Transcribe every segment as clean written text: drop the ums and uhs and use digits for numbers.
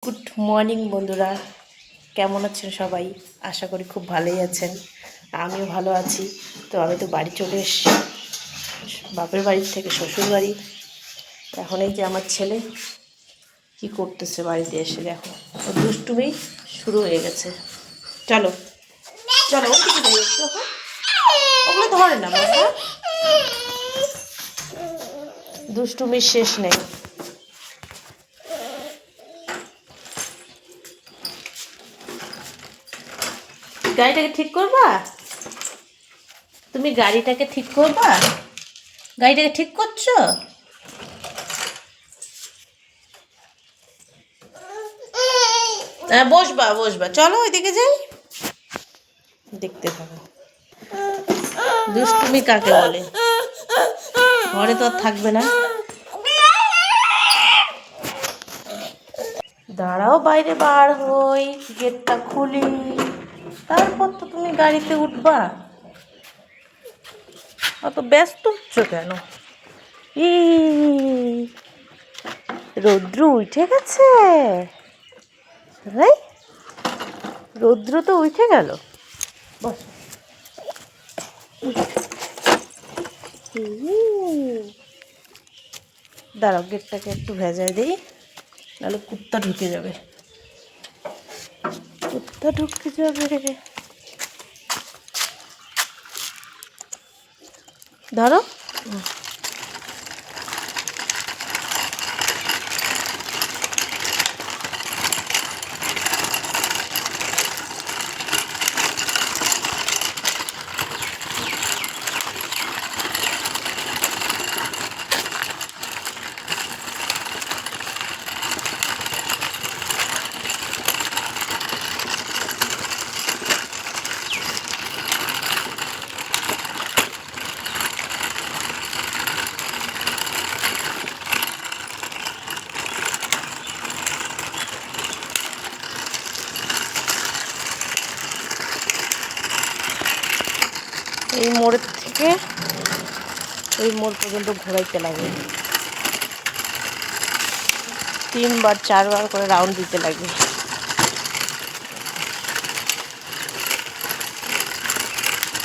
Good morning বন্ধুরা, কেমন আছেন সবাই? আশা করি খুব ভালোই আছেন। আমিও ভালো আছি। তো আমি তো বাড়ি চলে এসেছি, বাপের বাড়ির থেকে শ্বশুর বাড়ি। এখন এই যে আমার ছেলে কি করতেছে বাড়িতে এসে, দেখো ওর দুষ্টুমি শুরু হয়ে গেছে। চলো চলো, ওদিকে যাই একটু। ওগুলো ধরে না বাবা, দুষ্টুমির শেষ নেই। গাড়িটাকে ঠিক করবা? তুমি গাড়িটাকে ঠিক করবা? গাড়িটাকে ঠিক করছো? হ্যাঁ, বসবা বসবা, চলো ওইদিকে যাই, দেখতে থাকো। দুষ্টুমি কাকে বলে? ঘরে তো আর থাকবে না। দাঁড়াও, বাইরে বার হই, গেটটা খুলি, তারপর তো তুমি গাড়িতে উঠবা। অত ব্যস্ত হচ্ছ কেন? ই রৌদ্র উঠে গেছে। রৌদ্র তো উঠে গেল। বস। দাঁড়াও, গেটটাকে একটু ভেজায় দিই, নাহলে কুত্তা ঢুকে যাবে। কুত্তা ঢুকে যাবে। ধরো। এই মোড়ের থেকে ওই মোড় পর্যন্ত ঘোরাইতে লাগে, 3বার 4বার করে রাউন্ড দিতে লাগে।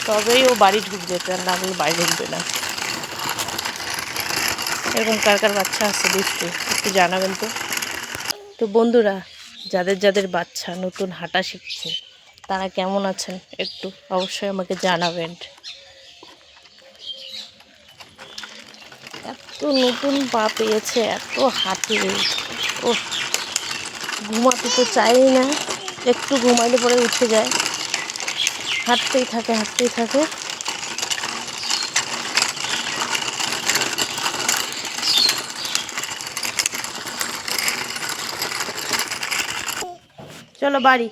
তবেই ও বাড়ি ঢুকবে, আর না হলে বাড়ি ঢুকবে না। এরকম কার কার বাচ্চা আছে দুষ্টু, একটু জানাবেন তো। তো বন্ধুরা, যাদের যাদের বাচ্চা নতুন হাঁটা শিখছে, তারা কেমন আছেন একটু অবশ্যই আমাকে জানাবেন। এত নতুন পা পেয়েছে, এত হাঁটে, ও ঘুমাতে তো চাই না, একটু ঘুমাইলে পরে উঠে যায়, হাঁটতেই থাকে হাঁটতেই থাকে। চলো বাড়ি,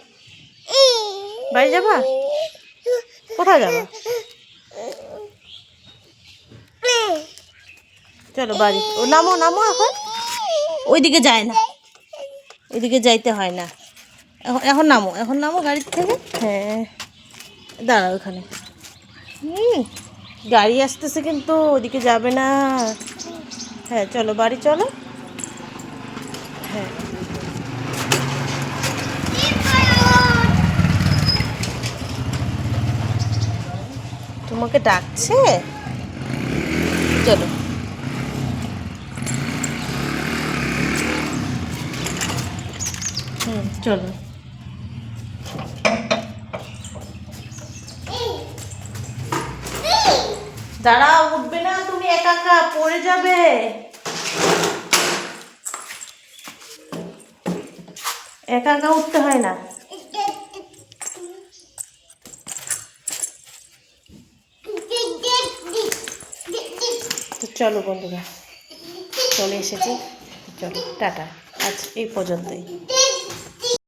বাড়ি যাবা? কোথায় যাবা? চলো বাড়ি। ও নামো নামো, এখন ওইদিকে যায় না, ওইদিকে যাইতে হয় না। এখন এখন নামো, এখন নামো গাড়ির থেকে। হ্যাঁ, দাঁড়াও এখানে। গাড়ি আসতেছে কিন্তু ওইদিকে যাবে না। হ্যাঁ চলো বাড়ি চলো। হ্যাঁ, তোমাকে ডাকছে, চলো। চলো। দাঁড়াও, উঠবে না তুমি, একা একা পড়ে যাবে। একা একা উঠতে হয় না। তো চলো বন্ধুরা, চলে এসেছি, চলো টাটা, আজ এই পর্যন্তই।